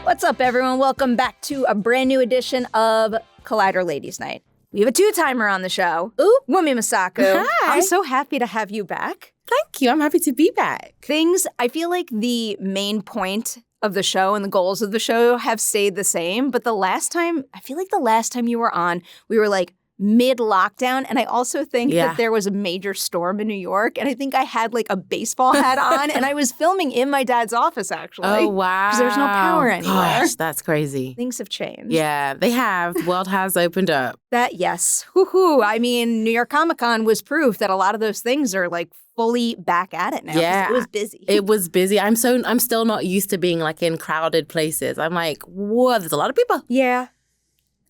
What's up, everyone? Welcome back to a brand new edition of Collider Ladies Night. We have a two-timer on the show. Ooh. Wunmi Mosaku. Hi. I'm so happy to have you back. Thank you. I'm happy to be back. I feel like the main point of the show and the goals of the show have stayed the same, but I feel like the last time you were on, we were like mid-lockdown, and I also think that there was a major storm in New York, and I think I had like a baseball hat on, and I was filming in my dad's office, actually. Oh, wow. Because there's no power anywhere. Gosh, that's crazy. Things have changed. Yeah, they have. The world has opened up. Yes. Woohoo. I mean, New York Comic Con was proof that a lot of those things are like fully back at it now. Yeah. It was busy. It was busy. I'm still not used to being like in crowded places. I'm like, whoa, there's a lot of people. Yeah.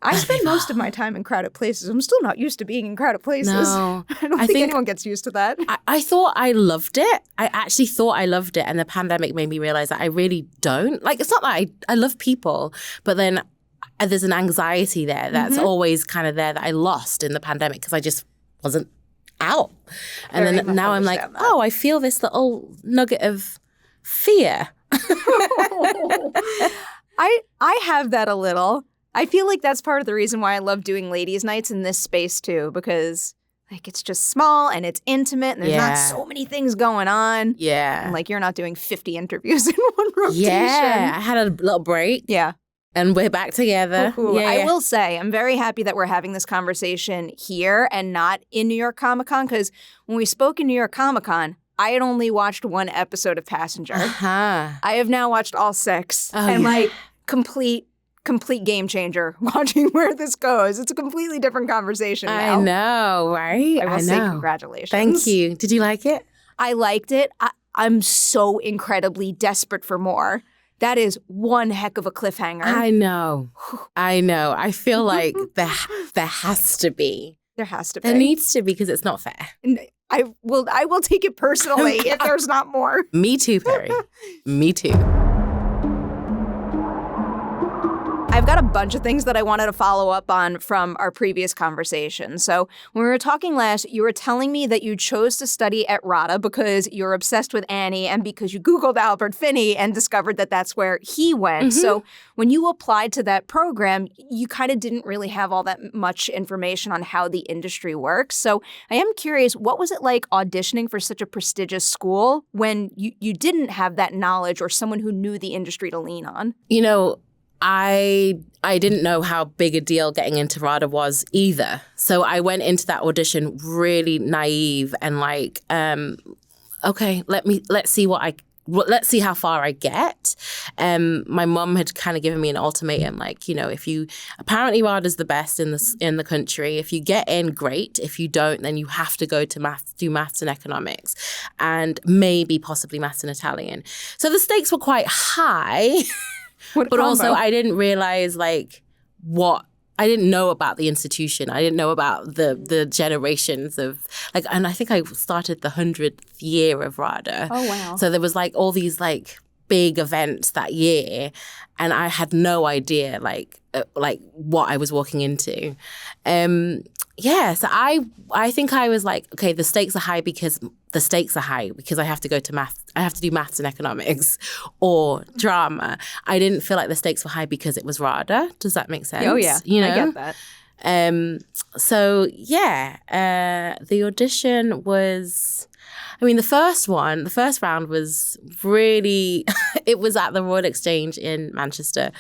I spend most of my time in crowded places. I'm still not used to being in crowded places. No. I don't think anyone gets used to that. I thought I loved it. I actually thought I loved it. And the pandemic made me realize that I really don't. Like, it's not that I love people, but then there's an anxiety there that's always kind of there that I lost in the pandemic because I just wasn't out. And then now I'm like, oh, I feel this little nugget of fear. I have that a little. I feel like that's part of the reason why I love doing ladies' nights in this space too, because like it's just small and it's intimate and there's not so many things going on. Yeah. And like you're not doing 50 interviews in one rotation. Yeah. I had a little break. Yeah. And we're back together. I will say, I'm very happy that we're having this conversation here and not in New York Comic Con, because when we spoke in New York Comic Con, I had only watched one episode of Passenger. I have now watched all 6. Like complete game changer watching where this goes. It's a completely different conversation now. I know, right? I will say congratulations. Thank you. Did you like it? I liked it. I'm so incredibly desperate for more. That is one heck of a cliffhanger. I know. I feel like there has to be. There has to be. There needs to be, because it's not fair. I will take it personally if there's not more. Me too, Perry. Me too. I've got a bunch of things that I wanted to follow up on from our previous conversation. So when we were talking last, you were telling me that you chose to study at RADA because you're obsessed with Annie and because you Googled Albert Finney and discovered that that's where he went. So when you applied to that program, you kind of didn't really have all that much information on how the industry works. So I am curious, what was it like auditioning for such a prestigious school when you didn't have that knowledge or someone who knew the industry to lean on? You know, I didn't know how big a deal getting into RADA was either. So I went into that audition really naive and like, okay, let's see how far I get. My mum had kind of given me an ultimatum, like, you know, apparently RADA's the best in the country. If you get in, great. If you don't, then you have to go to do maths and economics, and maybe possibly maths and Italian. So the stakes were quite high. But also, I didn't realize I didn't know about the institution. I didn't know about the generations of and I think I started the 100th year of RADA. Oh, wow. So there was all these big events that year, and I had no idea what I was walking into. So I think I was like, okay, the stakes are high because I have to go to math. I have to do maths and economics or drama. I didn't feel like the stakes were high because it was RADA. Does that make sense? Oh, yeah. You know? I get that. The audition was, the first round was really, it was at the Royal Exchange in Manchester.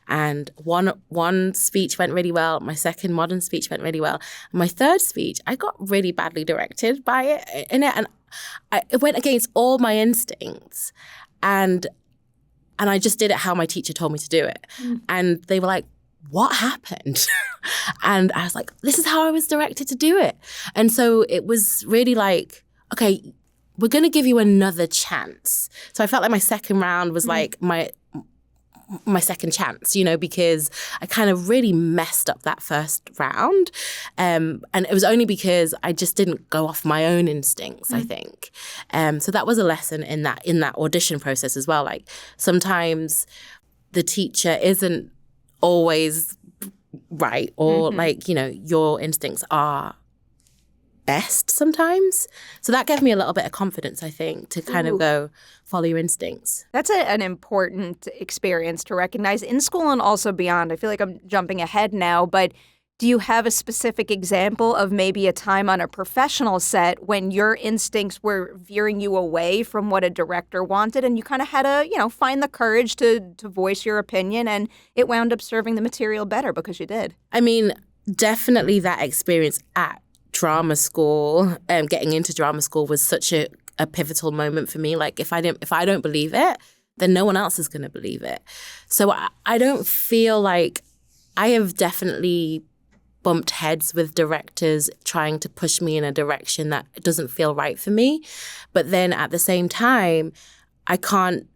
And one speech went really well. My second modern speech went really well. My third speech, I got really badly directed by it in it. And it went against all my instincts. And I just did it how my teacher told me to do it. And they were like, what happened? And I was like, this is how I was directed to do it. And so it was really like, okay, we're going to give you another chance. So I felt like my second round was like my second chance, because I kind of really messed up that first round. And it was only because I just didn't go off my own instincts, I think. So that was a lesson in that audition process as well. Like sometimes the teacher isn't always right, or your instincts are best sometimes. So that gave me a little bit of confidence, I think, to kind of go follow your instincts. That's an important experience to recognize in school and also beyond. I feel like I'm jumping ahead now, but do you have a specific example of maybe a time on a professional set when your instincts were veering you away from what a director wanted and you kind of had to, find the courage to voice your opinion and it wound up serving the material better because you did? I mean, definitely that experience at drama school, getting into drama school was such a pivotal moment for me. Like if I don't believe it, then no one else is going to believe it. So I don't feel like I have definitely bumped heads with directors trying to push me in a direction that doesn't feel right for me. But then at the same time, I can't,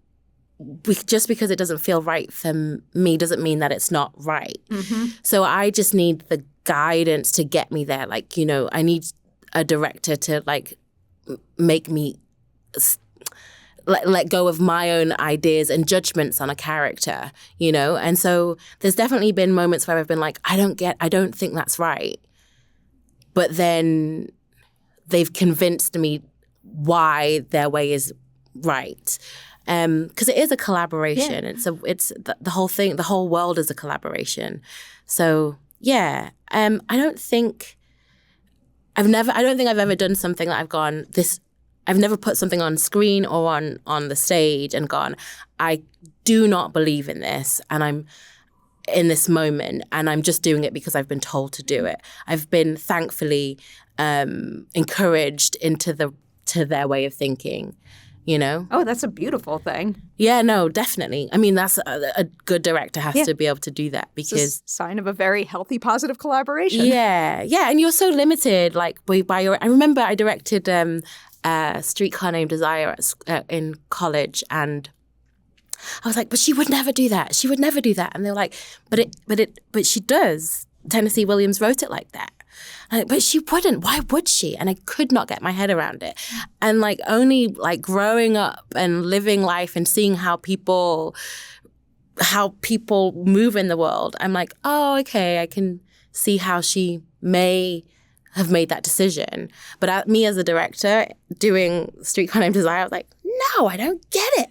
just because it doesn't feel right for me doesn't mean that it's not right. Mm-hmm. So I just need the guidance to get me there. Like, I need a director to like make me let go of my own ideas and judgments on a character, And so there's definitely been moments where I've been like, I don't think that's right. But then they've convinced me why their way is right. Because it is a collaboration. Yeah. It's the whole thing, the whole world is a collaboration. So yeah, I don't think I've ever done something that I've gone, I've never put something on screen or on the stage and gone, I do not believe in this and I'm in this moment and I'm just doing it because I've been told to do it. I've been thankfully encouraged to their way of thinking, Oh, that's a beautiful thing. Yeah, no, definitely. I mean, that's a good director has to be able to do that because it's a sign of a very healthy, positive collaboration. Yeah, and you're so limited, like by your. I remember I directed Streetcar Named Desire in college, and I was like, but she would never do that. She would never do that. And they were like, but she does. Tennessee Williams wrote it like that. But she wouldn't. Why would she? And I could not get my head around it. And like only like growing up and living life and seeing how people move in the world, I'm like, oh, okay, I can see how she may have made that decision. But me as a director doing Streetcar Named Desire, I was like, no, I don't get it,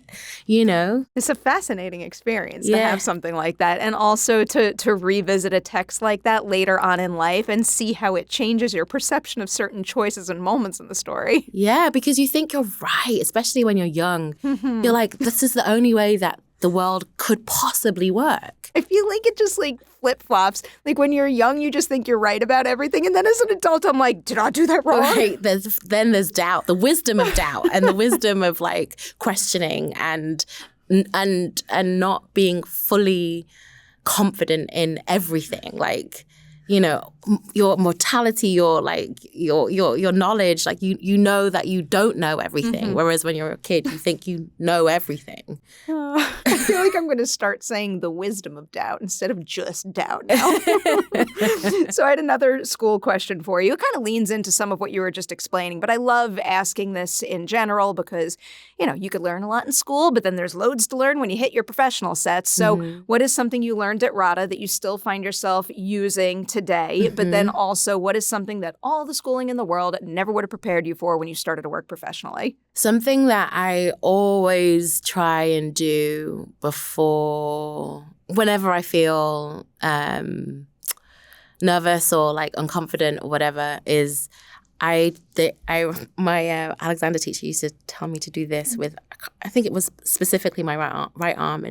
It's a fascinating experience to have something like that and also to revisit a text like that later on in life and see how it changes your perception of certain choices and moments in the story. Yeah, because you think you're right, especially when you're young. Mm-hmm. You're like, this is the only way that the world could possibly work. I feel like it just like flip-flops. Like when you're young, you just think you're right about everything. And then as an adult, I'm like, did I do that wrong? Right. There's doubt, the wisdom of doubt and the wisdom of like questioning and not being fully confident in everything. Like, your mortality, your knowledge, like you know that you don't know everything. Mm-hmm. Whereas when you're a kid, you think you know everything. I feel like I'm going to start saying the wisdom of doubt instead of just doubt now. So I had another school question for you. It kind of leans into some of what you were just explaining, but I love asking this in general because, you could learn a lot in school, but then there's loads to learn when you hit your professional sets. So what is something you learned at RADA that you still find yourself using today? Mm-hmm. But then also, what is something that all the schooling in the world never would have prepared you for when you started to work professionally? Something that I always try and do before, whenever I feel nervous or like unconfident or whatever, is my Alexander teacher used to tell me to do this with, I think it was specifically my right arm,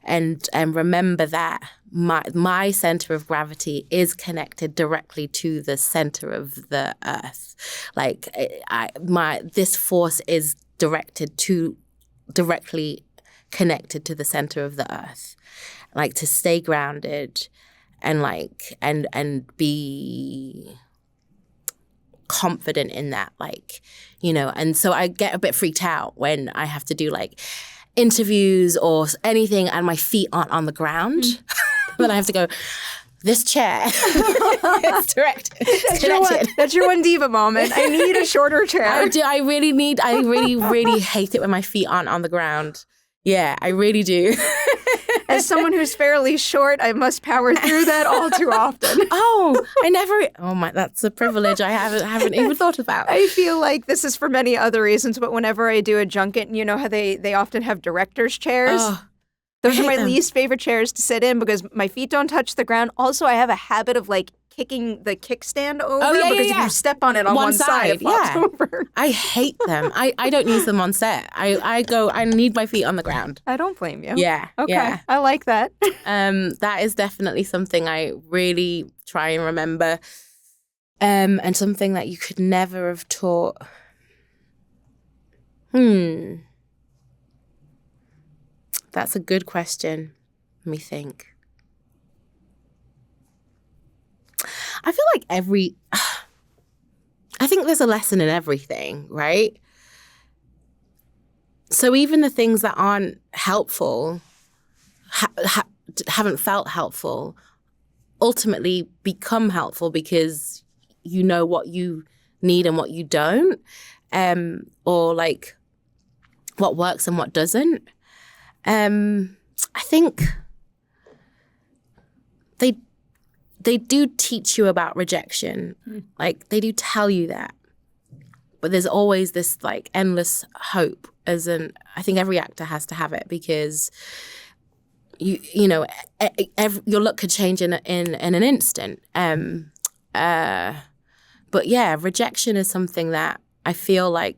and remember that my center of gravity is connected directly to the center of the earth. Like this force is directly connected to the center of the earth. Like to stay grounded and like and be confident in that, like, and so I get a bit freaked out when I have to do like interviews or anything and my feet aren't on the ground. Then I have to go, this chair. It's connected. That's your one diva moment. I need a shorter chair. I really hate it when my feet aren't on the ground. Yeah, I really do. As someone who's fairly short, I must power through that all too often. That's a privilege I haven't even thought about. I feel like this is for many other reasons, but whenever I do a junket, you know how they often have director's chairs? Those are my least favorite chairs to sit in because my feet don't touch the ground. Also, I have a habit of like kicking the kickstand over because if you step on it on one side it flops over. I hate them. I don't use them on set. I need my feet on the ground. I don't blame you. Yeah. Okay. Yeah. I like that. That is definitely something I really try and remember. And something that you could never have taught. That's a good question. Let me think. I feel like I think there's a lesson in everything, right? So even the things that aren't helpful, haven't felt helpful, ultimately become helpful because you know what you need and what you don't, or like what works and what doesn't. I think they do teach you about rejection. Like they do tell you that. But there's always this like endless hope I think every actor has to have it because you know, your luck could change in an instant. But yeah, rejection is something that I feel like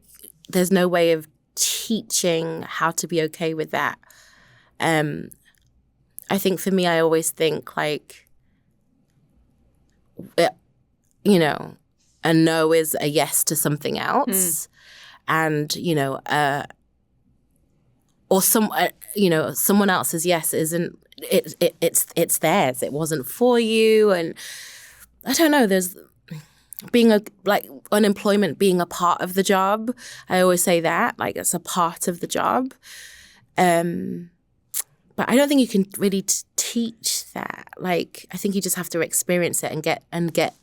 there's no way of teaching how to be okay with that. I think for me, I always think like, you know, a no is a yes to something else, and you know, or someone else's yes isn't. It's theirs. It wasn't for you, and I don't know. There's unemployment being a part of the job. I always say that like it's a part of the job. But I don't think you can really teach that. Like, I think you just have to experience it and get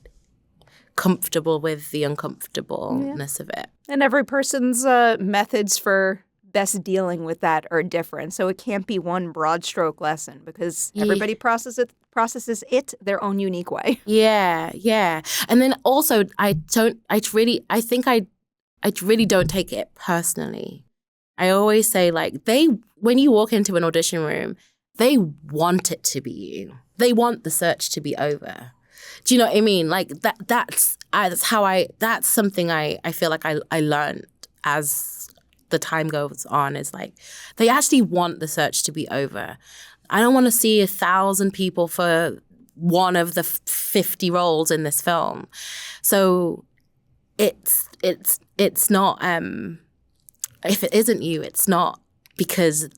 comfortable with the uncomfortableness of it. And every person's methods for best dealing with that are different. So it can't be one broad stroke lesson because everybody processes it their own unique way. Yeah, yeah. And then also, I really don't take it personally. I always say like when you walk into an audition room, they want it to be you. They want the search to be over. Do you know what I mean? Like that's something I feel like I learned as the time goes on is like they actually want the search to be over. I don't want to see 1,000 people for one of the 50 roles in this film. So it's not if it isn't you, it's not because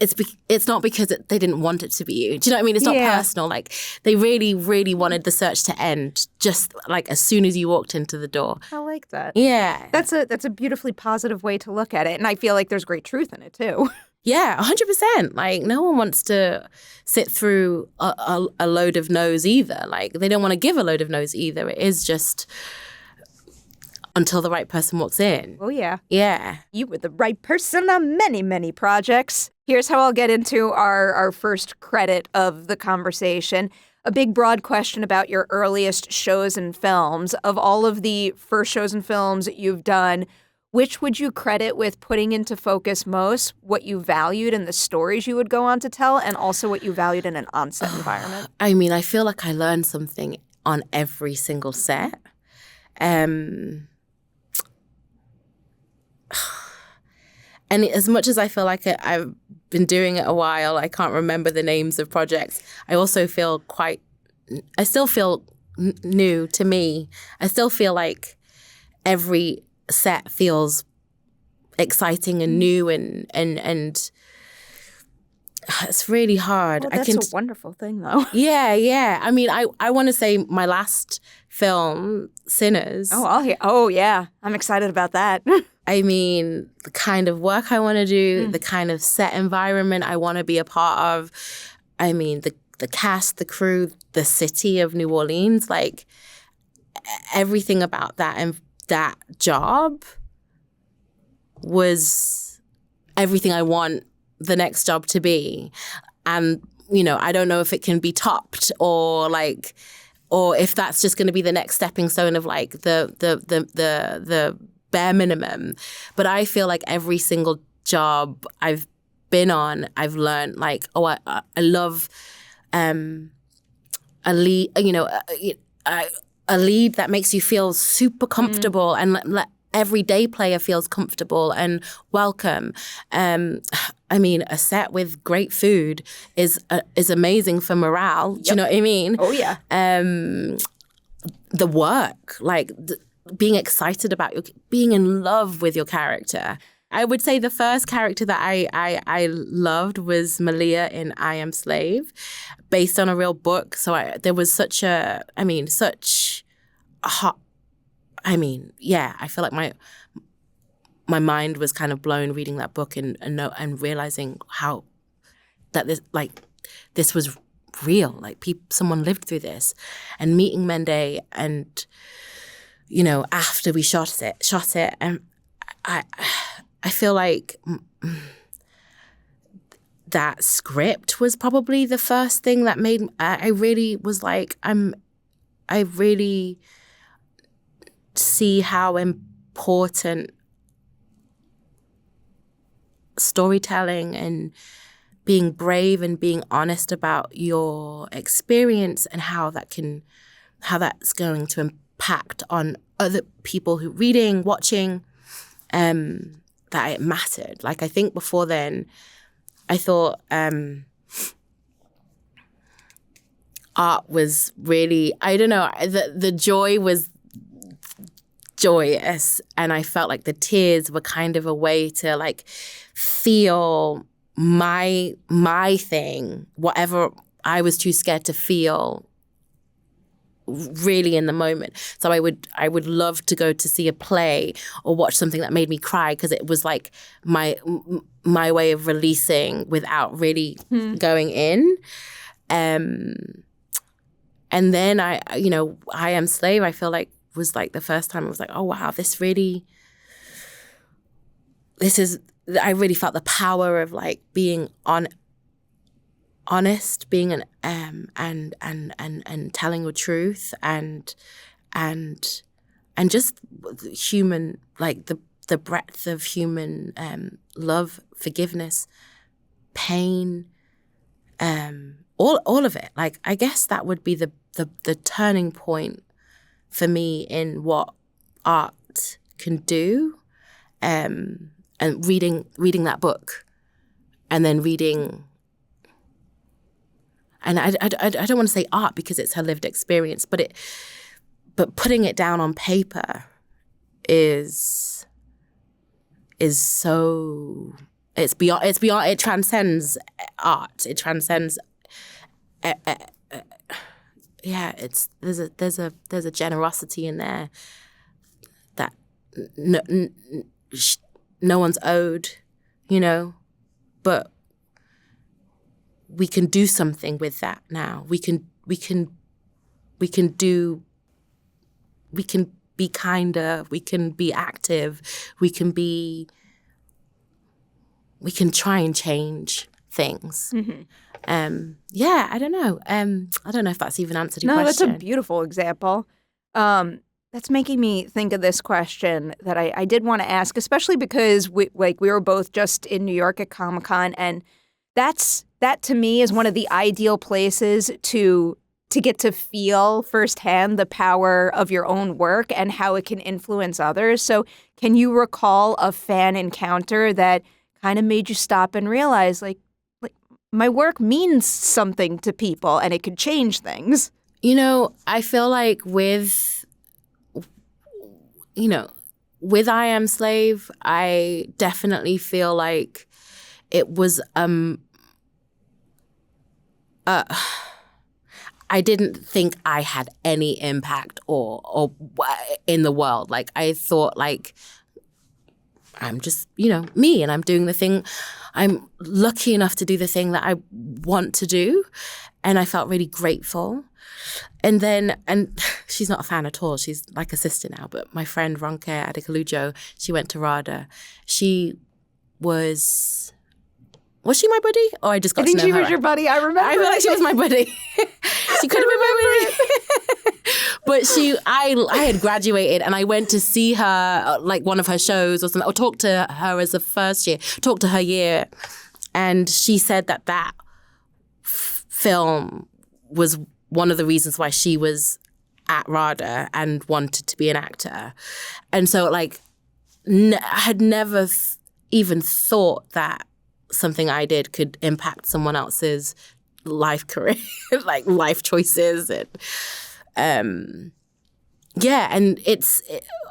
it's not because they didn't want it to be you. Do you know what I mean? It's not personal. Like they really, really wanted the search to end just like as soon as you walked into the door. I like that. Yeah. That's a beautifully positive way to look at it. And I feel like there's great truth in it too. Yeah, 100%. Like no one wants to sit through a load of no's either. Like they don't want to give a load of no's either. It is just until the right person walks in. Oh, yeah. Yeah. You were the right person on many, many projects. Here's how I'll get into our first credit of the conversation. A big, broad question about your earliest shows and films. Of all of the first shows and films you've done, which would you credit with putting into focus most what you valued in the stories you would go on to tell and also what you valued in an on-set environment? I mean, I feel like I learned something on every single set. And as much as I feel like I've been doing it a while, I can't remember the names of projects. I also feel I still feel new to me. I still feel like every set feels exciting and new and it's really hard. Well, that's a wonderful thing, though. Yeah, yeah. I mean, I want to say my last film, Sinners. Oh, I'll hear. Oh, yeah. I'm excited about that. I mean, the kind of work I want to do, the kind of set environment I want to be a part of. I mean, the cast, the crew, the city of New Orleans, like everything about that and that job was everything I want the next job to be. And, I don't know if it can be topped or if that's just going to be the next stepping stone of like the bare minimum. But I feel like every single job I've been on, I've learned like, I love a lead, a lead that makes you feel super comfortable and let everyday player feels comfortable and welcome. A set with great food is amazing for morale. Do you know what I mean? Oh yeah. The work, like being excited about being in love with your character. I would say the first character that I loved was Malia in I Am Slave, based on a real book. So there was such a hot. I feel like my mind was kind of blown reading that book and realizing how that this was real. Like someone lived through this, and meeting Mende, and after we shot it, and I feel like that script was probably the first thing that made I really was like I really see how important storytelling and being brave and being honest about your experience and how that's going to impact on other people who reading, watching, that it mattered. Like I think before then, I thought art was really, I don't know, the joy was joyous, and I felt like the tears were kind of a way to like feel my thing, whatever I was too scared to feel really in the moment. So I would love to go to see a play or watch something that made me cry, because it was like my way of releasing without really going in. And then I Am Slave, I feel like was like the first time I was like, oh wow, I really felt the power of like being honest, being and telling the truth and just human, like the breadth of human love, forgiveness, pain, all of it. Like I guess that would be the turning point for me in what art can do, and reading that book, and then reading. And I don't want to say art because it's her lived experience, but putting it down on paper is so, it's beyond, it transcends art. It transcends, there's a generosity in there that no one's owed, but we can do something with that now. We can be kinder, we can be active, we can try and change things. Mm-hmm. I don't know. I don't know if that's even answered your question. No, that's a beautiful example. That's making me think of this question that I did want to ask, especially because we were both just in New York at Comic-Con, and that to me is one of the ideal places to get to feel firsthand the power of your own work and how it can influence others. So can you recall a fan encounter that kind of made you stop and realize, like my work means something to people and it could change things? I feel like with I Am Slave, I definitely feel like it was I didn't think I had any impact or in the world. Like I thought, like I'm just me, and I'm doing the thing. I'm lucky enough to do the thing that I want to do, and I felt really grateful. And she's not a fan at all. She's like a sister now. But my friend Ronke Adekalujo, she went to RADA. She was Was she my buddy? Or I just got to know her? I think she was your buddy. I remember. I feel like she was my buddy. She could have been my buddy. But I had graduated and I went to see her, like one of her shows or something, or talk to her as a first year, talk to her year. And she said that film was one of the reasons why she was at RADA and wanted to be an actor. And so like, I had never even thought that something I did could impact someone else's life career, like life choices. And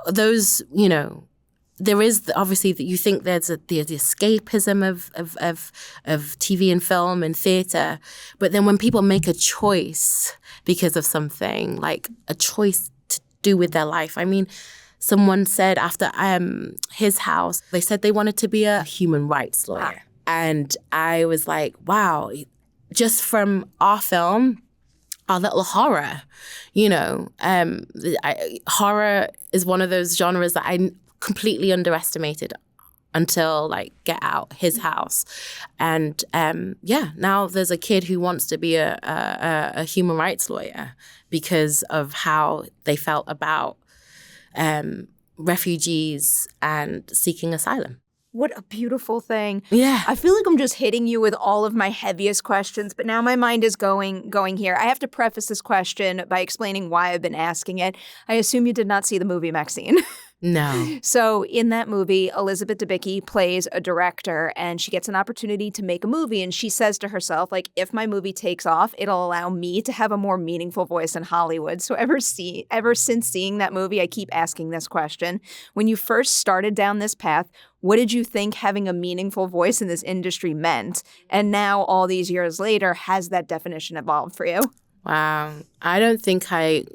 those, you know, there is obviously that you think there's the escapism of TV and film and theatre, but then when people make a choice because of something, like a choice to do with their life. I mean, someone said after His House, they said they wanted to be a human rights lawyer. And I was like, wow, just from our film, our little horror, you know, horror is one of those genres that I completely underestimated until like Get Out, His House. And now there's a kid who wants to be a human rights lawyer because of how they felt about refugees and seeking asylum. What a beautiful thing. Yeah. I feel like I'm just hitting you with all of my heaviest questions, but now my mind is going here. I have to preface this question by explaining why I've been asking it. I assume you did not see the movie Maxine. No. So in that movie, Elizabeth Debicki plays a director and she gets an opportunity to make a movie. And she says to herself, like, if my movie takes off, it'll allow me to have a more meaningful voice in Hollywood. So ever since seeing that movie, I keep asking this question. When you first started down this path, what did you think having a meaningful voice in this industry meant? And now, all these years later, has that definition evolved for you? Wow. I don't think I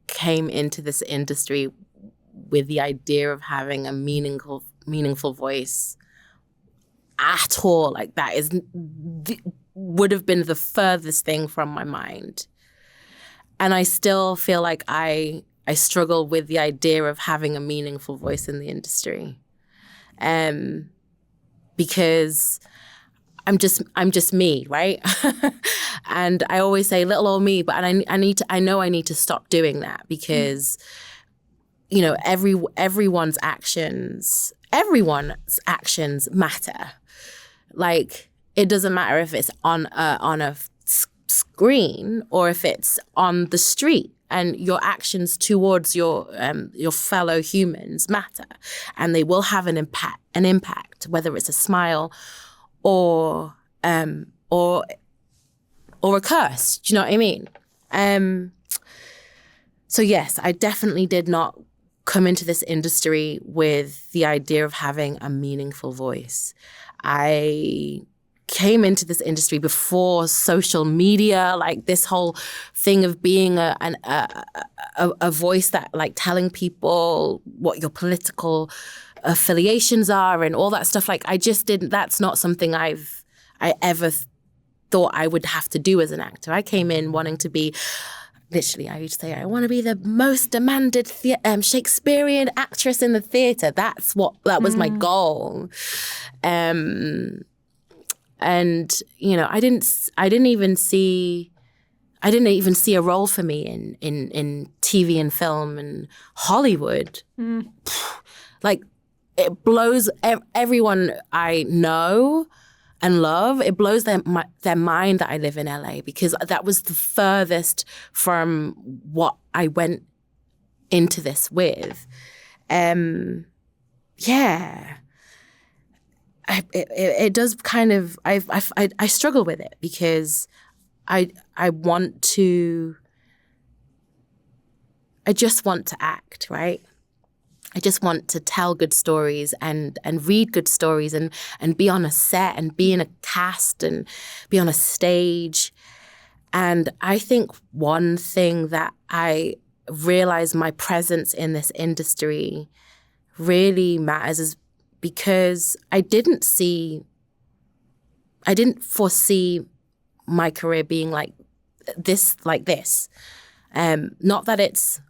came into this industry with the idea of having a meaningful voice at all. Like that would have been the furthest thing from my mind. And I still feel like I struggle with the idea of having a meaningful voice in the industry. Because I'm just me, right? And I always say little old me, but I know I need to stop doing that because you know, everyone's actions matter. Like, it doesn't matter if it's on a screen or if it's on the street, and your actions towards your fellow humans matter, and they will have an impact, whether it's a smile or a curse. Do you know what I mean? So yes, I definitely did not come into this industry with the idea of having a meaningful voice. I came into this industry before social media, like this whole thing of being a voice that like telling people what your political affiliations are and all that stuff. Like I just didn't, that's not something I ever thought I would have to do as an actor. I came in wanting to be literally, I used to say, I want to be the most demanded Shakespearean actress in the theatre. That was my goal. And you know, I didn't even see a role for me in TV and film and Hollywood. Like it blows everyone I know and love, it blows their mind that I live in LA, because that was the furthest from what I went into this with. It does kind of, I struggle with it because I just want to act, right? I just want to tell good stories and read good stories and be on a set and be in a cast and be on a stage. And I think one thing that I realized my presence in this industry really matters is because I didn't foresee my career being like this. Not that it's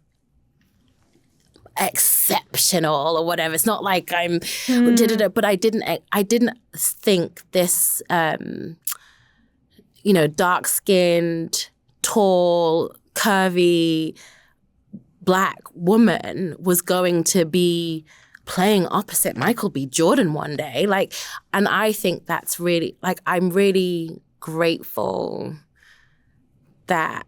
exceptional or whatever. It's not like I'm but I didn't think this dark-skinned, tall, curvy Black woman was going to be playing opposite Michael B. Jordan one day. Like, and I think that's really, like, I'm really grateful that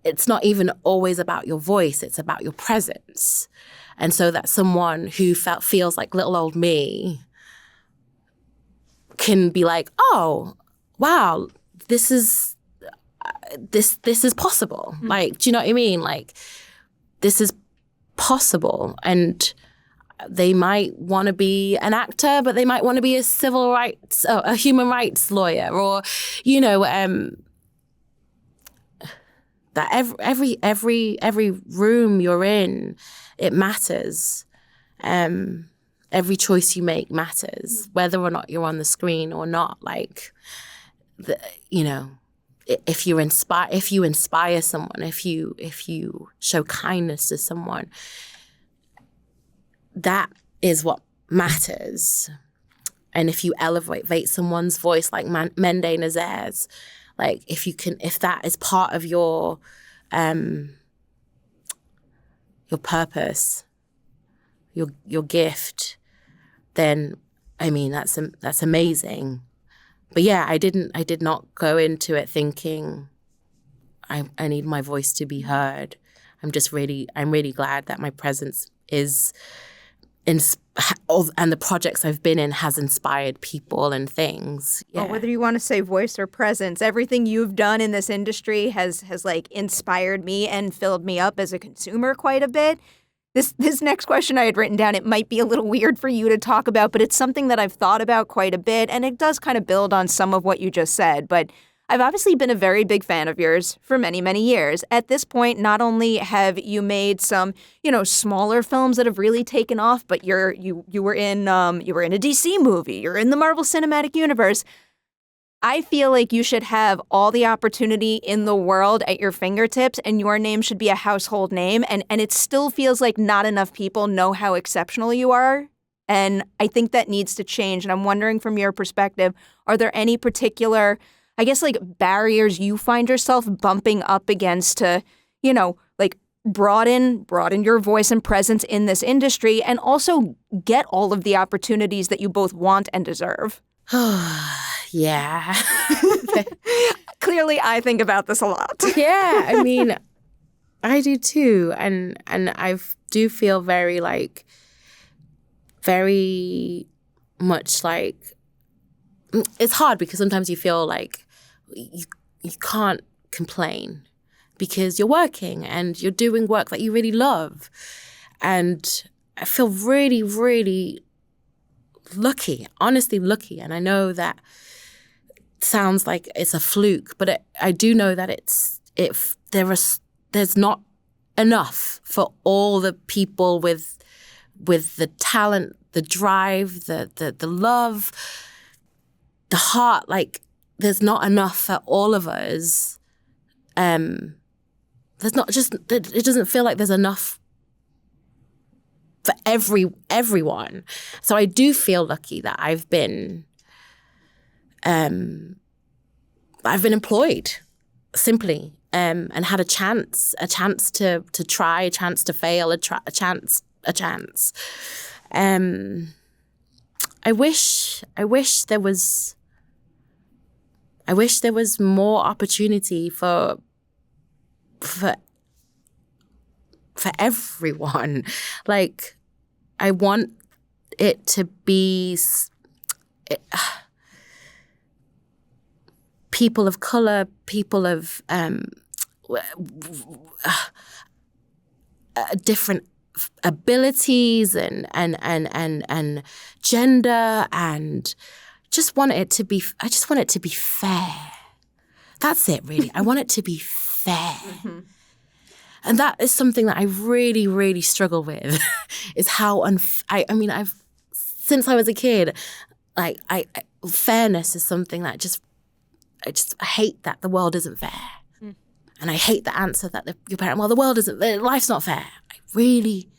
it's not even always about your voice, it's about your presence. And so that someone who feels like little old me can be like, oh, wow, this is possible. Like, do you know what I mean? Like, this is possible. And they might want to be an actor, but they might want to be a a human rights lawyer, or, that every room you're in, it matters. Every choice you make matters, whether or not you're on the screen or not. Like, if you inspire someone, if you show kindness to someone, that is what matters. And if you elevate someone's voice, like Mende Nazer's, like, if that is part of your purpose, your gift, then, I mean, that's amazing. But yeah, I did not go into it thinking I need my voice to be heard. I'm really glad that my presence is and the projects I've been in has inspired people and things. Yeah. Well, whether you want to say voice or presence, everything you've done in this industry has like inspired me and filled me up as a consumer quite a bit. This next question I had written down, it might be a little weird for you to talk about, but it's something that I've thought about quite a bit, and it does kind of build on some of what you just said. But I've obviously been a very big fan of yours for many, many years. At this point, not only have you made some, smaller films that have really taken off, but you were in a DC movie, you're in the Marvel Cinematic Universe. I feel like you should have all the opportunity in the world at your fingertips, and your name should be a household name. And it still feels like not enough people know how exceptional you are. And I think that needs to change. And I'm wondering, from your perspective, are there any particular, I guess, like, barriers you find yourself bumping up against to, like, broaden your voice and presence in this industry, and also get all of the opportunities that you both want and deserve? Yeah. Clearly, I think about this a lot. Yeah, I mean, I do too. And I do feel very much like, it's hard because sometimes you feel like you can't complain because you're working and you're doing work that you really love. And I feel really, really lucky, honestly lucky. And I know that sounds like it's a fluke, but I do know that there's not enough for all the people with the talent, the drive, the love, the heart. Like, there's not enough for all of us. It doesn't feel like there's enough for everyone. So I do feel lucky that I've been employed, simply, and had a chance to try, a chance to fail, a chance. I wish there was more opportunity for everyone. Like, I want it to be people of color, people of different abilities and gender, and I just want it to be fair. That's it, really. I want it to be fair. Mm-hmm. And that is something that I really, really struggle with, is how I've since I was a kid, like, fairness is something that I hate that the world isn't fair. And I hate the answer that your parent, well, life's not fair. I really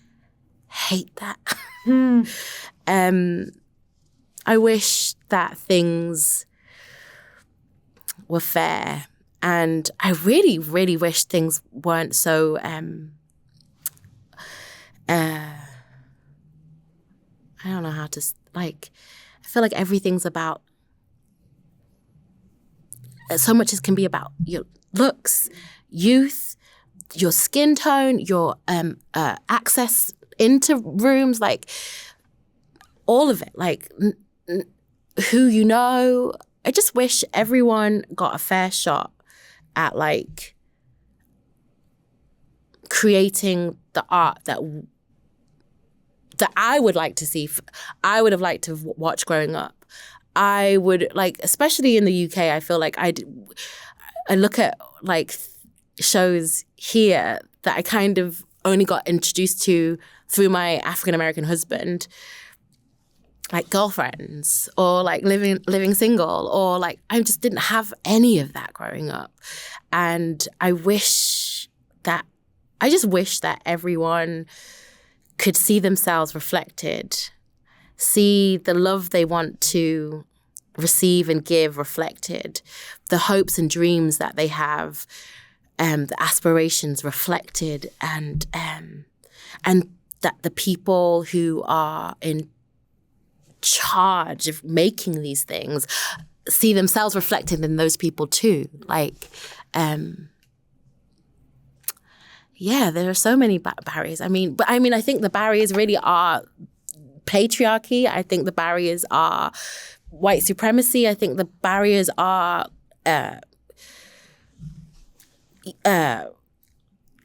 hate that. I wish that things were fair. And I really, really wish things weren't so, I don't know how to, like, I feel like everything's about, so much as can be about your looks, youth, your skin tone, your access into rooms, like all of it, like who you know. I just wish everyone got a fair shot at like creating the art that I would like to see. I would have liked to watch growing up. I would like, especially in the UK, I feel like I look at like shows here that I kind of only got introduced to through my African-American husband, like Girlfriends or like living single, or like I just didn't have any of that growing up. And I just wish that everyone could see themselves reflected, see the love they want to receive and give reflected, the hopes and dreams that they have, the aspirations reflected, and that the people who are in charge of making these things see themselves reflected in those people too. Like, yeah, there are so many barriers. I think the barriers really are patriarchy. I think the barriers are white supremacy. I think the barriers are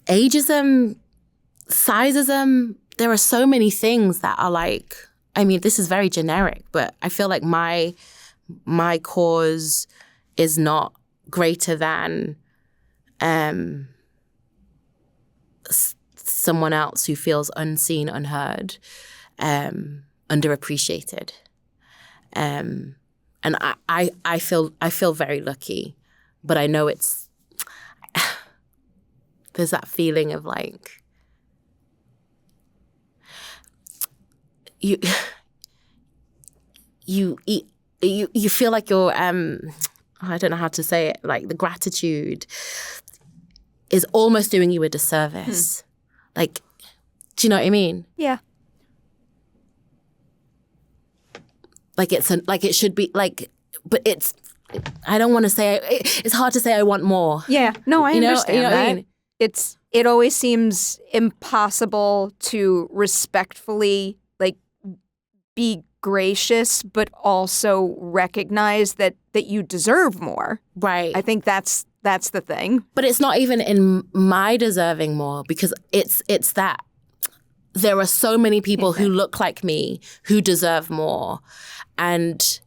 ageism, sizeism. There are so many things that are like, I mean, this is very generic, but I feel like my cause is not greater than someone else who feels unseen, unheard, underappreciated. And I feel very lucky, but I know there's that feeling of like you feel like you're I don't know how to say it, like the gratitude is almost doing you a disservice. Like, do you know what I mean? Yeah. Like it should be like, but I don't want to say, it's hard to say I want more. Yeah. No, I understand that. What I mean? It always seems impossible to respectfully like be gracious, but also recognize that you deserve more. Right. I think that's the thing. But it's not even in my deserving more, because it's that there are so many people who look like me who deserve more, and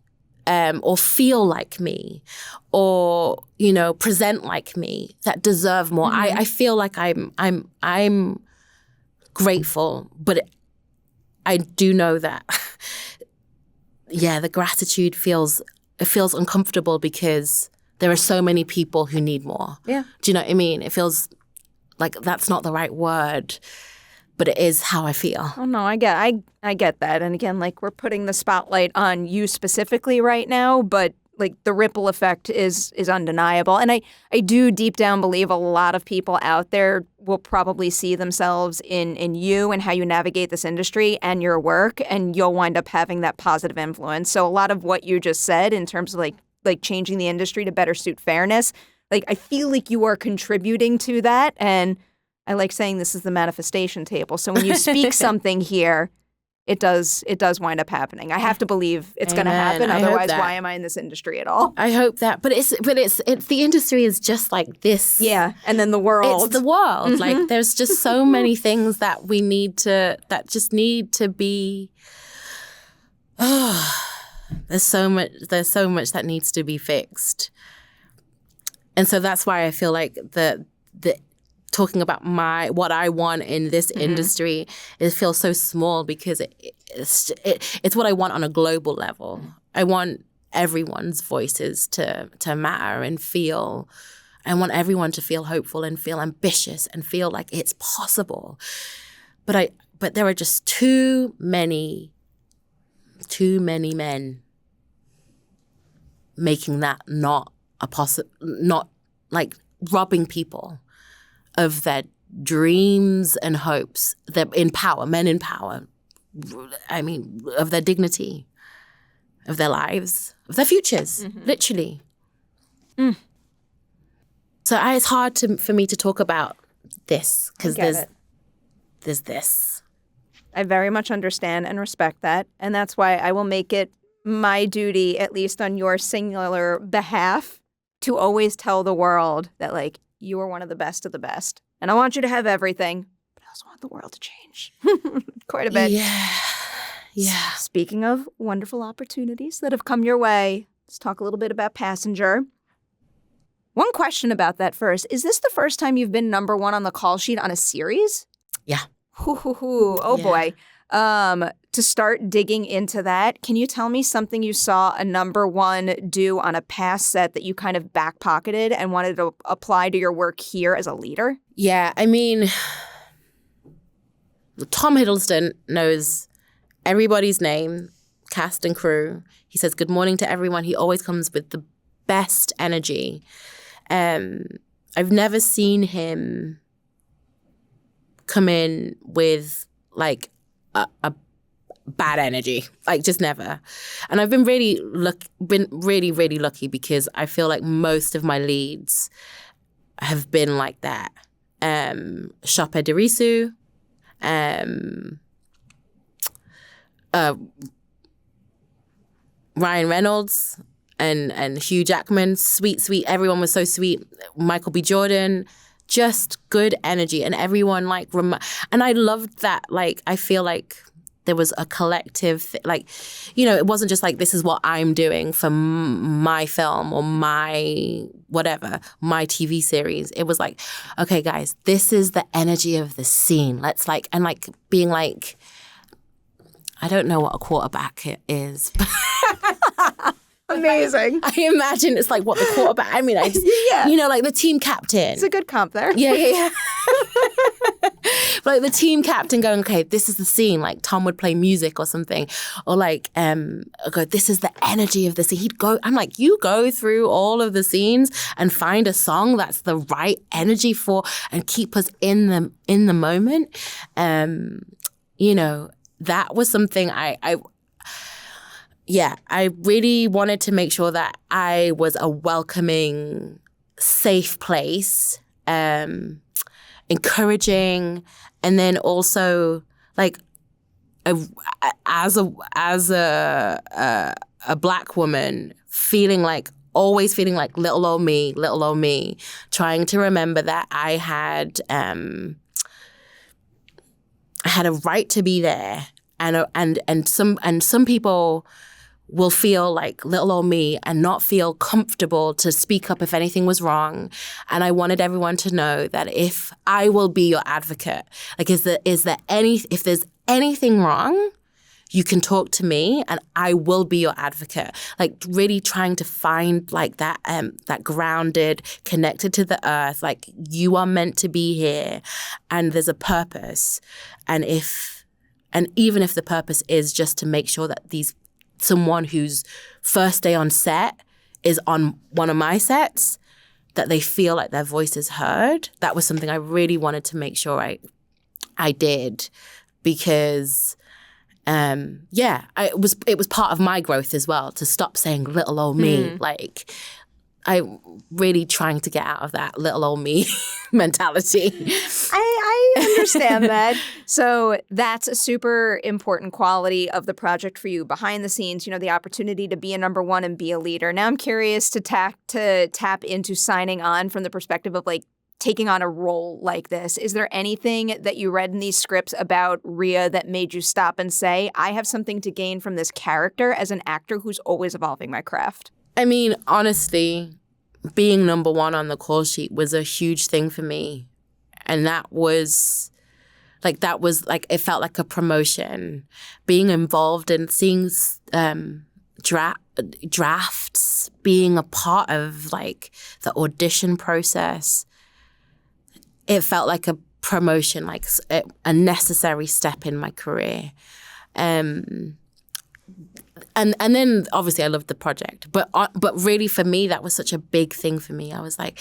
or feel like me, or present like me, that deserve more. Mm-hmm. I feel like I'm grateful, but I do know that the gratitude feels uncomfortable because there are so many people who need more. Yeah. Do you know what I mean? It feels like that's not the right word, but it is how I feel. Oh no, I get that. And again, like we're putting the spotlight on you specifically right now, but like the ripple effect is undeniable. And I do deep down believe a lot of people out there will probably see themselves in you and how you navigate this industry and your work, and you'll wind up having that positive influence. So a lot of what you just said in terms of like changing the industry to better suit fairness, like I feel like you are contributing to that. And I like saying this is the manifestation table. So when you speak something here, it does wind up happening. I have to believe it's going to happen. Otherwise, why am I in this industry at all? I hope that. But it's the industry is just like this. Yeah. And then the world. It's the world. Mm-hmm. Like there's just so many things that just need to be. There's so much that needs to be fixed. And so that's why I feel like the talking about what I want in this industry, it feels so small, because it's what I want on a global level. I want everyone's voices to matter and feel I want everyone to feel hopeful and feel ambitious and feel like it's possible. But there are just too many men making that not like robbing people of their dreams and hopes. They're men in power. I mean, of their dignity, of their lives, of their futures, literally. Mm. So it's hard for me to talk about this because there's this. I very much understand and respect that. And that's why I will make it my duty, at least on your singular behalf, to always tell the world that, like, you are one of the best of the best. And I want you to have everything, but I also want the world to change quite a bit. Yeah. Speaking of wonderful opportunities that have come your way, let's talk a little bit about Passenger. One question about that first. Is this the first time you've been number one on the call sheet on a series? Yeah. Oh, yeah. Boy. To start digging into that, can you tell me something you saw a number one do on a past set that you kind of back-pocketed and wanted to apply to your work here as a leader? Yeah, I mean, Tom Hiddleston knows everybody's name, cast and crew. He says good morning to everyone. He always comes with the best energy. I've never seen him come in with like a bad energy, like just never. And I've been really lucky because I feel like most of my leads have been like that. Chadder Vale, Ryan Reynolds and Hugh Jackman, sweet. Everyone was so sweet. Michael B. Jordan, just good energy. And everyone and I loved that. Like, I feel like there was a collective, it wasn't just like, this is what I'm doing for my film or my whatever, my TV series. It was like, okay, guys, this is the energy of the scene. Let's being like, I don't know what a quarterback is. Amazing. I imagine it's like what the quarterback, like the team captain. It's a good comp there. Yeah. Like the team captain going, okay, this is the scene. Like Tom would play music or something. Or go, this is the energy of the scene. He'd go, I'm like, you go through all of the scenes and find a song that's the right energy for and keep us in the moment. That was something I really wanted to make sure that I was a welcoming, safe place, encouraging, and then also as a Black woman, always feeling like little old me, trying to remember that I had a right to be there, and some people will feel like little old me and not feel comfortable to speak up if anything was wrong. And I wanted everyone to know that if I will be your advocate, if there's anything wrong, you can talk to me and I will be your advocate. Like really trying to find that grounded, connected to the earth, like you are meant to be here and there's a purpose. And even if the purpose is just to make sure that someone whose first day on set is on one of my sets, that they feel like their voice is heard. That was something I really wanted to make sure I did, because it was part of my growth as well, to stop saying little old me. I'm really trying to get out of that little old me mentality. I understand that. So that's a super important quality of the project for you. Behind the scenes, the opportunity to be a number one and be a leader. Now I'm curious to tap into signing on from the perspective of taking on a role like this. Is there anything that you read in these scripts about Riya that made you stop and say, I have something to gain from this character as an actor who's always evolving my craft? I mean, honestly, being number one on the call sheet was a huge thing for me. And it felt like a promotion. Being involved and seeing drafts, being a part of like the audition process. It felt like a promotion, like a necessary step in my career. And then obviously I loved the project, but really for me that was such a big thing for me. I was like,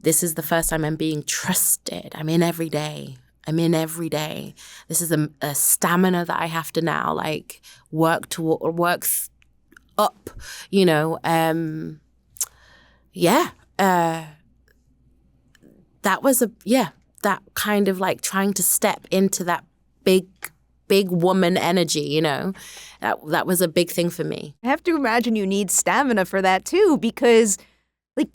this is the first time I'm being trusted. I'm in every day. This is a stamina that I have to now like work up, you know. That was that kind of like trying to step into that big woman energy, you know. That was a big thing for me. I have to imagine you need stamina for that too, because like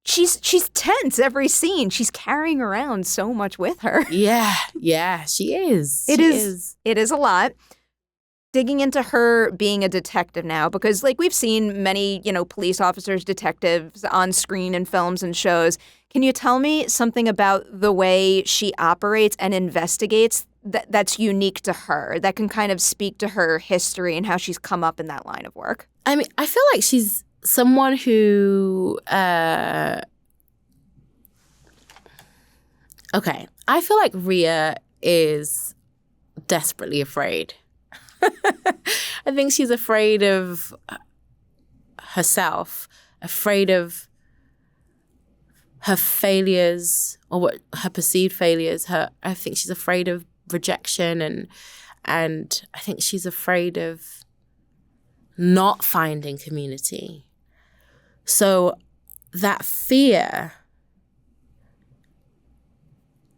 she's tense every scene. She's carrying around so much with her. Yeah, she is. It is a lot. Digging into her being a detective now, because like we've seen many, you know, police officers, detectives on screen in films and shows. Can you tell me something about the way she operates and investigates that's unique to her, that can kind of speak to her history and how she's come up in that line of work? I mean, I feel like she's someone who, okay, I feel like Riya is desperately afraid. I think she's afraid of herself, afraid of her failures or what her perceived failures. I think she's afraid of rejection and I think she's afraid of not finding community. So that fear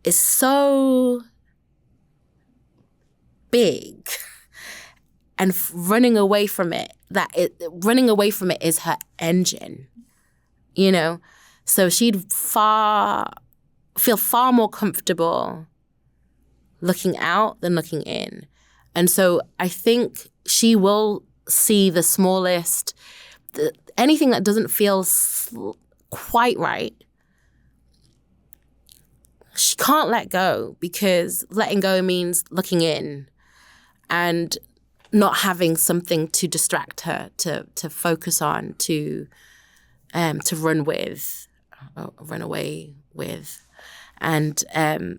is so big. And running away from it is her engine, you know? So she'd feel far more comfortable looking out than looking in. And so I think she will see the smallest, anything that doesn't feel quite right. She can't let go, because letting go means looking in and not having something to distract her, to focus on, to run away with. And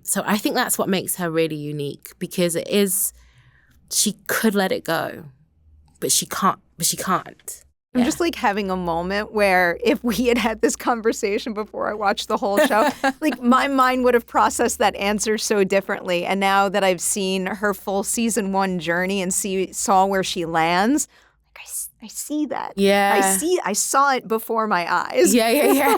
so I think that's what makes her really unique, because she could let it go, but she can't. I'm just like having a moment where if we had had this conversation before I watched the whole show, like my mind would have processed that answer so differently. And now that I've seen her full season 1 journey and saw where she lands, like I see that. Yeah. I saw it before my eyes. Yeah.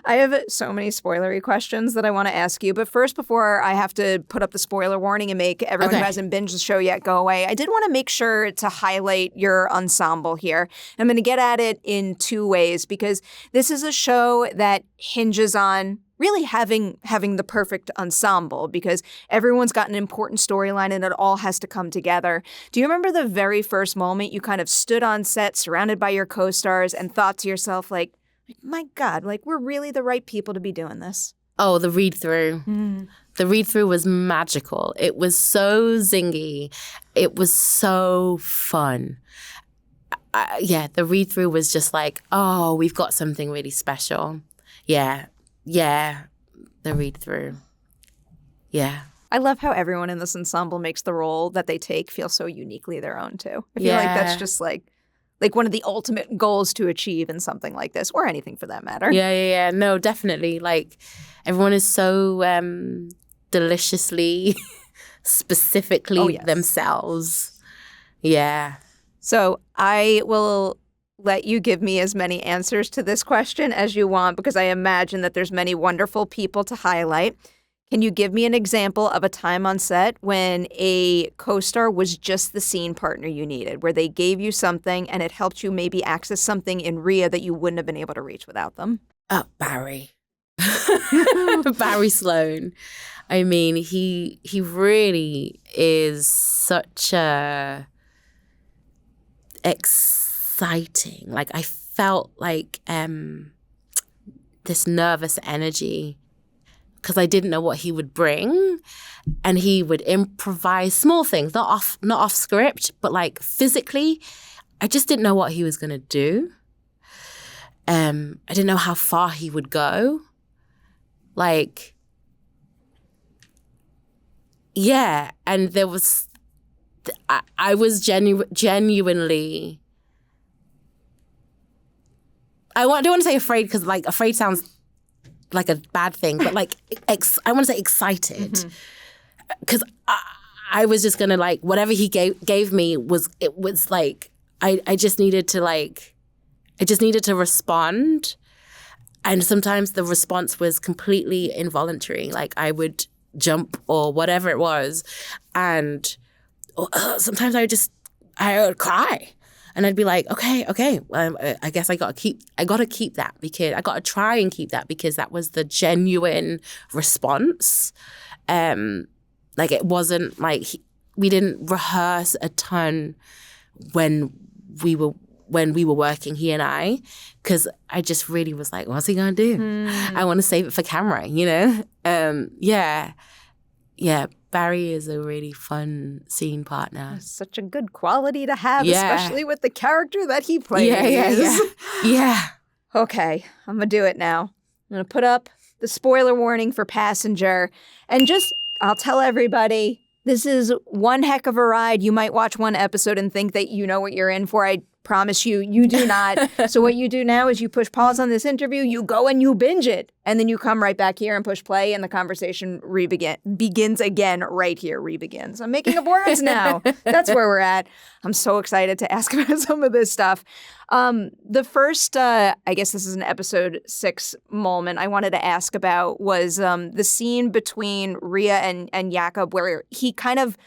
I have so many spoilery questions that I want to ask you. But first, before I have to put up the spoiler warning and make everyone who hasn't binged the show yet go away, I did want to make sure to highlight your ensemble here. I'm going to get at it in 2 ways, because this is a show that hinges on really having the perfect ensemble, because everyone's got an important storyline and it all has to come together. Do you remember the very first moment you kind of stood on set surrounded by your co-stars and thought to yourself, like, my God, like we're really the right people to be doing this? Oh, the read-through. The read-through was magical. It was so zingy. It was so fun. The read-through was just like, oh, we've got something really special. Yeah, the read-through. Yeah. I love how everyone in this ensemble makes the role that they take feel so uniquely their own, too. I feel like that's just like one of the ultimate goals to achieve in something like this, or anything for that matter. Yeah. No, definitely. Like, everyone is so deliciously, specifically themselves. Yeah. So I will let you give me as many answers to this question as you want, because I imagine that there's many wonderful people to highlight. Can you give me an example of a time on set when a co-star was just the scene partner you needed, where they gave you something and it helped you maybe access something in Riya that you wouldn't have been able to reach without them? Oh, Barry. Barry Sloan. I mean, he really is such a exciting. Like, I felt like this nervous energy, because I didn't know what he would bring, and he would improvise small things, not off script, but like physically, I just didn't know what he was going to do. I didn't know how far he would go. Like, yeah. And there was, I was genuinely, don't want to say afraid because like afraid sounds like a bad thing, but like, I want to say excited. Because I was just going to like, whatever he gave me was like, I just needed to respond. And sometimes the response was completely involuntary. Like I would jump or whatever it was. And sometimes I would cry. And I'd be like, okay, I guess I gotta keep that because I gotta try and keep that because that was the genuine response. Like it wasn't like we didn't rehearse a ton when we were working, he and I, because I just really was like, what's he gonna do? I want to save it for camera, you know? Yeah. Barry is a really fun scene partner. Such a good quality to have, especially with the character that he plays. Yeah. Okay, I'm gonna do it now. I'm gonna put up the spoiler warning for Passenger, and I'll tell everybody, this is one heck of a ride. You might watch one episode and think that you know what you're in for. I promise you do not. So what you do now is you push pause on this interview, you go and you binge it, and then you come right back here and push play, and the conversation begins again right here, begins. I'm making up words now. That's where we're at. I'm so excited to ask about some of this stuff. The first, I guess this is an episode 6 moment I wanted to ask about was the scene between Riya and Jakob where he kind of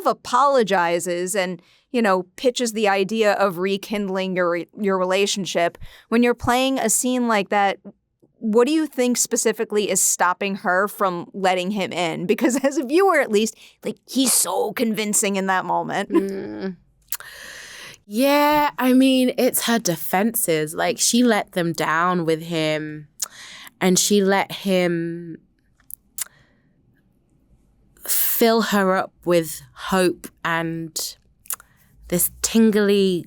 apologizes and, you know, pitches the idea of rekindling your relationship. When you're playing a scene like that, what do you think specifically is stopping her from letting him in? Because as a viewer, at least, like, he's so convincing in that moment. Yeah, I mean, it's her defenses. Like, she let them down with him, and she let him fill her up with hope and this tingly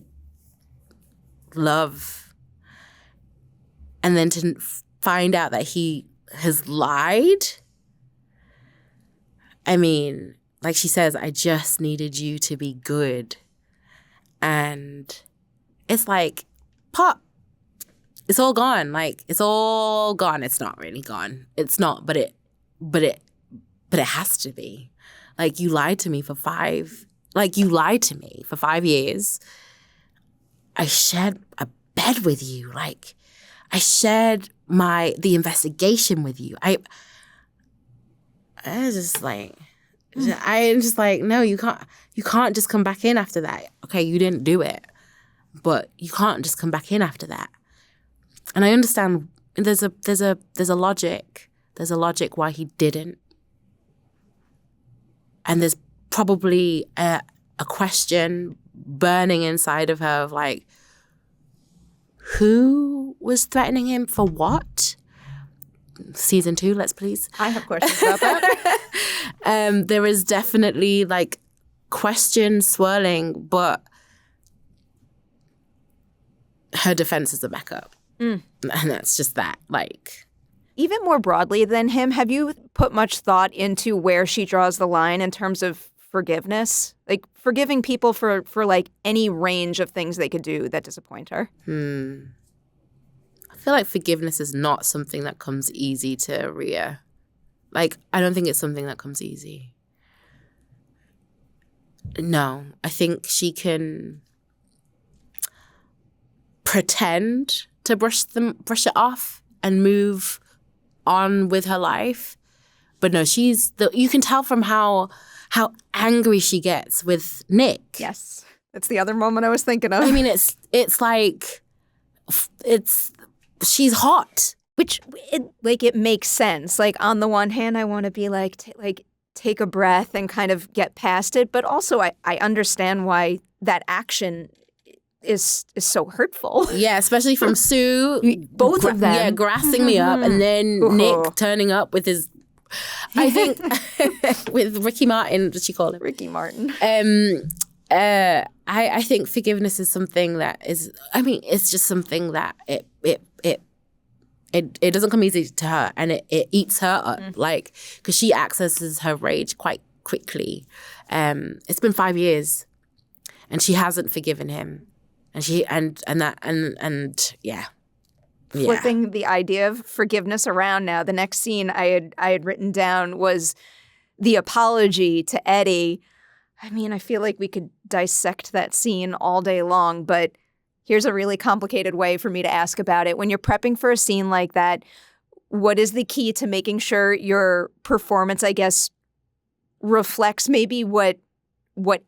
love. And then to find out that he has lied. I mean, like she says, I just needed you to be good. And it's like, pop, it's all gone. Like, it's all gone. It's not really gone. It's not, but it has to be. Like, you lied to me for 5 years. I shared a bed with you. Like, I shared the investigation with you. I'm just like, no, you can't just come back in after that. Okay, you didn't do it, but you can't just come back in after that. And I understand there's a logic. There's a logic why he didn't. And there's probably a question burning inside of her of like, who was threatening him for what? Season 2, let's please. I have questions about that. There is definitely like questions swirling, but her defenses are back up. And that's just that. Like, even more broadly than him, have you put much thought into where she draws the line in terms of forgiveness? Like, forgiving people for like any range of things they could do that disappoint her? I feel like forgiveness is not something that comes easy to Riya. Like, I don't think it's something that comes easy. No, I think she can pretend to brush it off and move on with her life. But no, you can tell from how angry she gets with Nick. Yes. That's the other moment I was thinking of. I mean, it's like, she's hot. Which, it makes sense. Like, on the one hand, I want to be like, take a breath and kind of get past it. But also, I understand why that action is so hurtful. Yeah, especially from Sue. Both of them. Yeah, grassing me up. And then Nick turning up with his, I think, with Ricky Martin, what she call him? Ricky Martin. I think forgiveness is something that is, I mean, it's just something that it doesn't come easy to her, and it eats her up, like, because she accesses her rage quite quickly. It's been 5 years, and she hasn't forgiven him, and yeah. Flipping the idea of forgiveness around now, the next scene I had written down was the apology to Eddie. I mean, I feel like we could dissect that scene all day long, but here's a really complicated way for me to ask about it. When you're prepping for a scene like that, what is the key to making sure your performance, I guess, reflects maybe what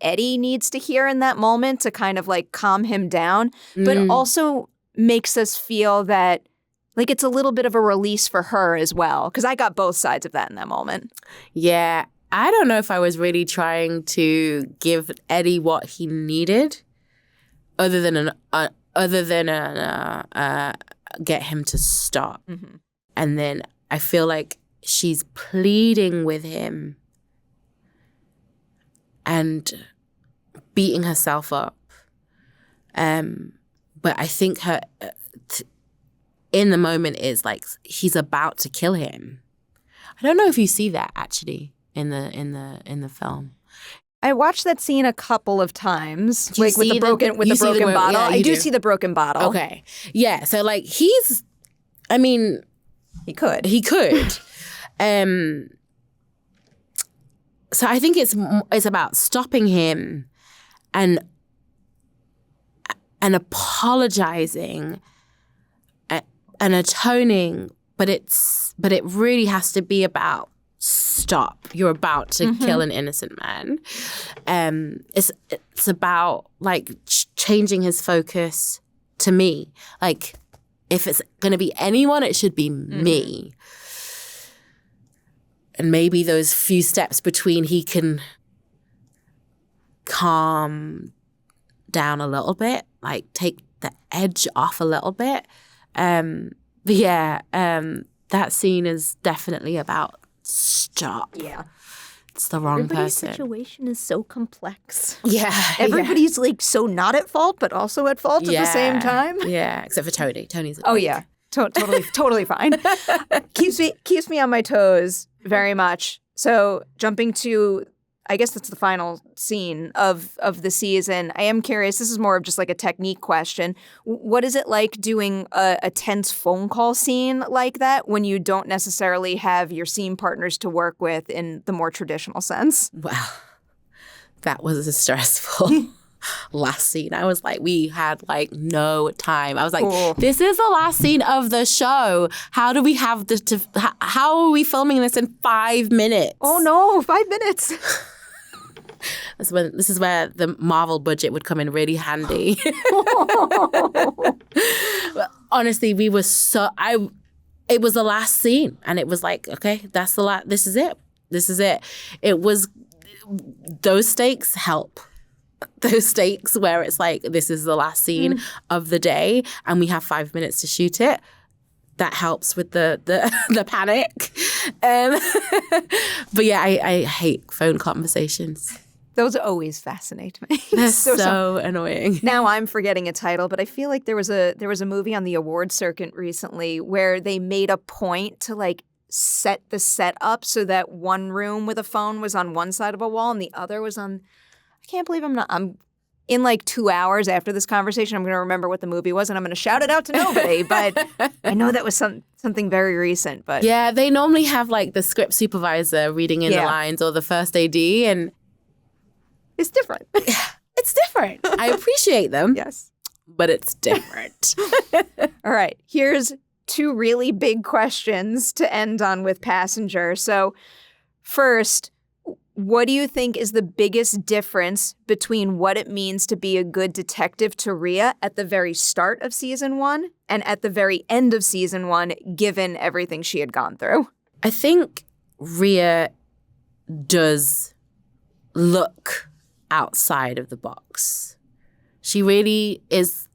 Eddie needs to hear in that moment to kind of like calm him down, but also makes us feel that like it's a little bit of a release for her as well? Because I got both sides of that in that moment. Yeah. I don't know if I was really trying to give Eddie what he needed, other than get him to stop. Mm-hmm. And then I feel like she's pleading with him and beating herself up. But I think her in the moment is like he's about to kill him. I don't know if you see that actually in the film. I watched that scene a couple of times, like with the broken bottle. Yeah, I do see the broken bottle. Okay, yeah. So like he could. So I think it's about stopping him and apologizing and atoning, but it really has to be about stop. You're about to kill an innocent man. It's about like changing his focus to me. Like if it's going to be anyone, it should be me. And maybe those few steps between he can calm down a little bit, like take the edge off a little bit. But yeah, that scene is definitely about stop. Yeah. It's the wrong Everybody's person. situation is so complex. Yeah. Everybody's like so not at fault, but also at fault at the same time. Yeah, except for Tony. Tony's yeah. Totally fine. Keeps me on my toes very much. So jumping to, I guess that's the final scene of the season. I am curious. This is more of just like a technique question. What is it like doing a tense phone call scene like that when you don't necessarily have your scene partners to work with in the more traditional sense? Well, that was a stressful last scene. I was like, we had like no time. I was like, This is the last scene of the show. How do we have how are we filming this in 5 minutes? Oh no, 5 minutes. This is where the Marvel budget would come in really handy. Honestly, we were it was the last scene, and it was like, okay, that's the last. This is it. It was those stakes help. Those stakes where it's like, this is the last scene of the day, and we have 5 minutes to shoot it. That helps with the panic. But yeah, I hate phone conversations. Those always fascinate me. They're so annoying. Now I'm forgetting a title, but I feel like there was a movie on the award circuit recently where they made a point to like set the set up so that one room with a phone was on one side of a wall and the other was on. I can't believe I'm in like 2 hours after this conversation, I'm going to remember what the movie was and I'm going to shout it out to nobody. But I know that was something very recent. But yeah, they normally have like the script supervisor reading in the lines or the first AD, and it's different. It's different. I appreciate them. Yes. But it's different. All right. Here's 2 really big questions to end on with Passenger. So first, what do you think is the biggest difference between what it means to be a good detective to Riya at the very start of season 1 and at the very end of season 1, given everything she had gone through? I think Riya does look outside of the box. She really is.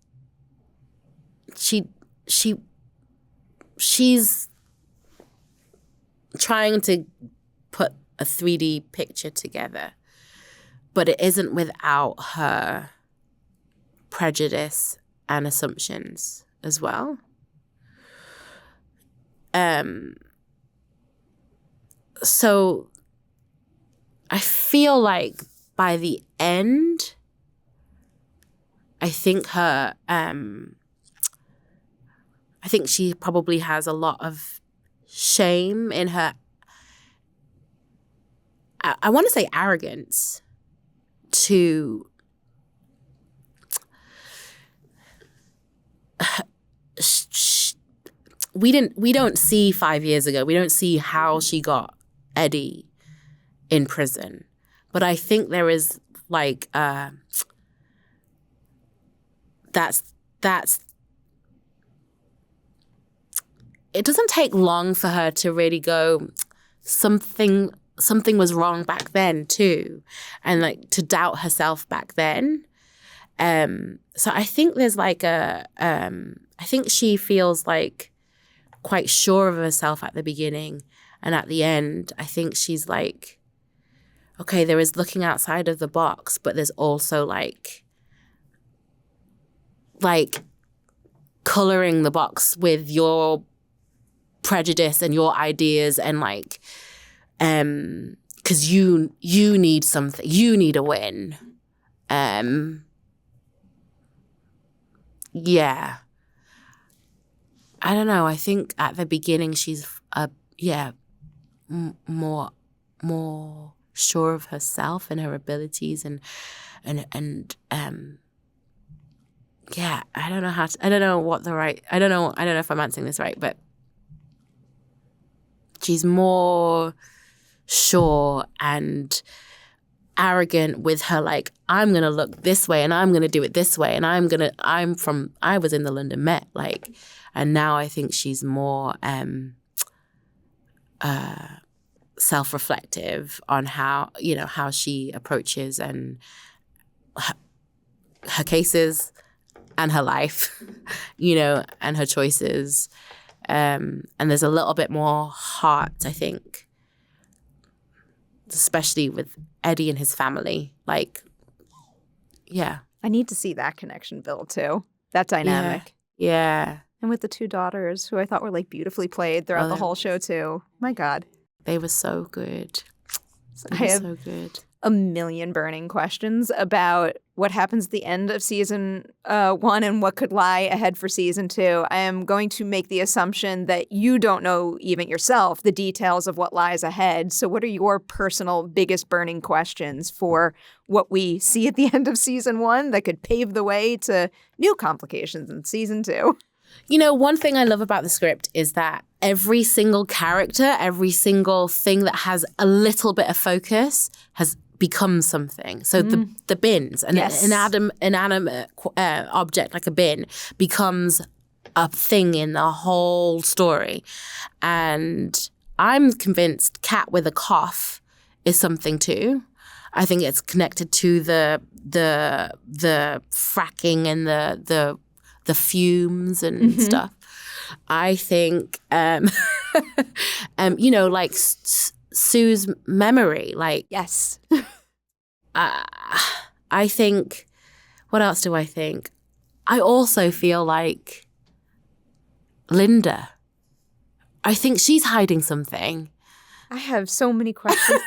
She's trying to put a 3D picture together but it isn't without her prejudice and assumptions as well. So I feel like by the end, I think she probably has a lot of shame in her, I want to say arrogance, to we don't see 5 years ago. We don't see how she got Eddie in prison. But I think there is like that's it doesn't take long for her to really go, something was wrong back then too, and like to doubt herself back then. So I think there's like I think she feels like quite sure of herself at the beginning, and at the end, I think she's like, okay, there is looking outside of the box, but there's also like coloring the box with your prejudice and your ideas, and like, because you need something, you need a win. Yeah. I don't know. I think at the beginning she's more sure of herself and her abilities, and yeah, I don't know if I'm answering this right, but she's more sure and arrogant with her, like, I'm going to look this way and I'm going to do it this way, and I was in the London Met, like, and now I think she's more self-reflective on how she approaches and her cases and her life, and her choices. And there's a little bit more heart, I think, especially with Eddie and his family. Like, yeah. I need to see that connection build too. That dynamic. Yeah. And with the two daughters, who I thought were like beautifully played throughout the whole show too. My God. They were so good. I have a million burning questions about what happens at the end of season 1 and what could lie ahead for season 2. I am going to make the assumption that you don't know even yourself the details of what lies ahead. So what are your personal biggest burning questions for what we see at the end of season 1 that could pave the way to new complications in season 2? One thing I love about the script is that every single character, every single thing that has a little bit of focus has become something. So the bins, an inanimate object like a bin, becomes a thing in the whole story. And I'm convinced Cat with a cough is something too. I think it's connected to the fracking and the fumes and stuff. I think, like Sue's memory, like, yes. I think, what else do I think? I also feel like Linda. I think she's hiding something. I have so many questions.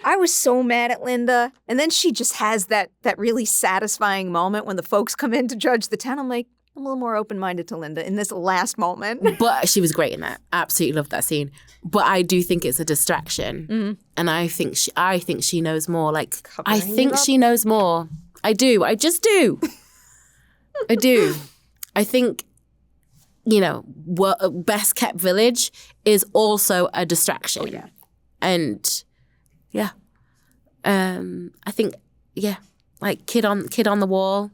I was so mad at Linda, and then she just has that really satisfying moment when the folks come in to judge the town. I'm like, I'm a little more open-minded to Linda in this last moment. But she was great in that. Absolutely loved that scene. But I do think it's a distraction, and I think she knows more. Like, I think she knows more. I do. I just do. I do. I think, Best Kept Village is also a distraction. Oh, yeah. And yeah, I think, yeah, like Kid on the Wall.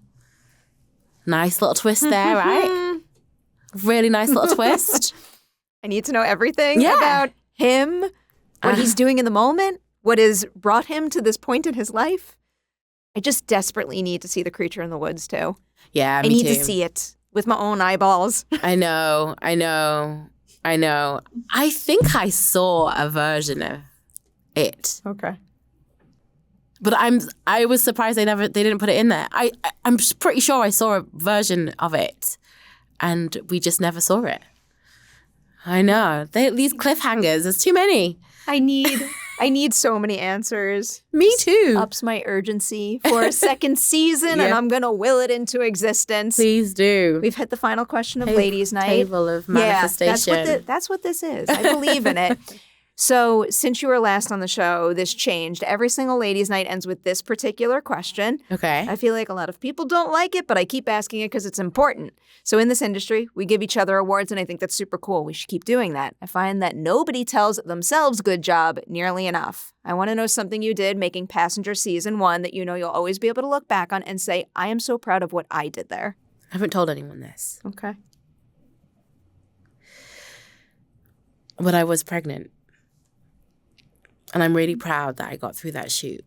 Nice little twist there, right? Really nice little twist. I need to know everything about him, what he's doing in the moment, what has brought him to this point in his life. I just desperately need to see The Creature in the Woods too. Yeah, me I need too. to see it with my own eyeballs. I know. I think I saw a version of it. Okay. But I was surprised they didn't put it in there. I'm pretty sure I saw a version of it, and we just never saw it. I know. These cliffhangers, there's too many. I need so many answers. Me too. Ups my urgency for a second season, and I'm going to will it into existence. Please do. We've hit the final question of Ladies' Night. Table of manifestation. Yeah, that's what this is. I believe in it. So since you were last on the show, this changed. Every single Ladies' Night ends with this particular question. Okay. I feel like a lot of people don't like it, but I keep asking it because it's important. So in this industry, we give each other awards, and I think that's super cool. We should keep doing that. I find that nobody tells themselves good job nearly enough. I want to know something you did making Passenger Season 1 that you know you'll always be able to look back on and say, I am so proud of what I did there. I haven't told anyone this. Okay. But I was pregnant. And I'm really proud that I got through that shoot.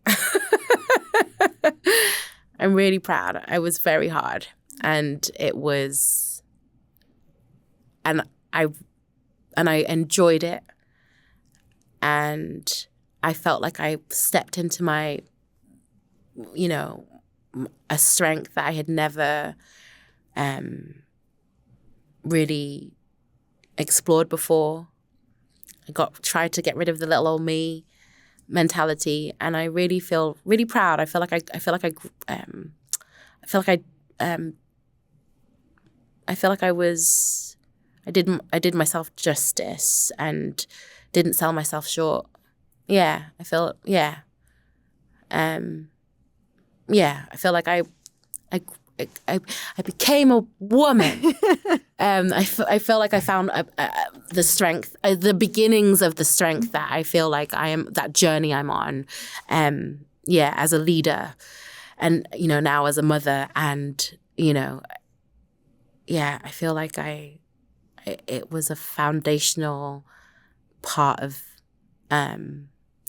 I'm really proud. I was very hard. And it was, and I enjoyed it. And I felt like I stepped into my, a strength that I had never really explored before. I tried to get rid of the little old me mentality, and I really feel really proud. I feel like I did myself justice and didn't sell myself short. I feel like I became a woman. I feel like I found the strength, the beginnings of the strength that I feel like I am, that journey I'm on, as a leader and, now as a mother. And, I feel like it was a foundational part of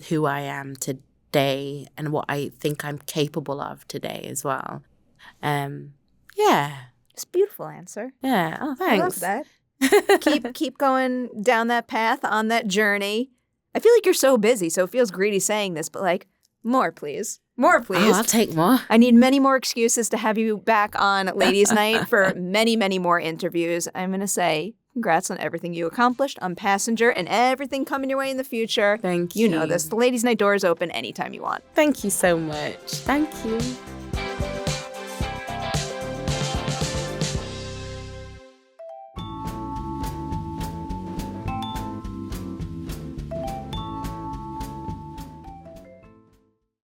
who I am today and what I think I'm capable of today as well. It's a beautiful answer. Yeah. Oh, thanks. I love that. Keep going down that path, on that journey. I feel like you're so busy, so it feels greedy saying this, but like, more, please. More, please. Oh, I'll take more. I need many more excuses to have you back on Ladies' Night for many, many more interviews. I'm going to say congrats on everything you accomplished on Passenger and everything coming your way in the future. Thank you. You know this. The Ladies' Night door is open anytime you want. Thank you so much. Thank you.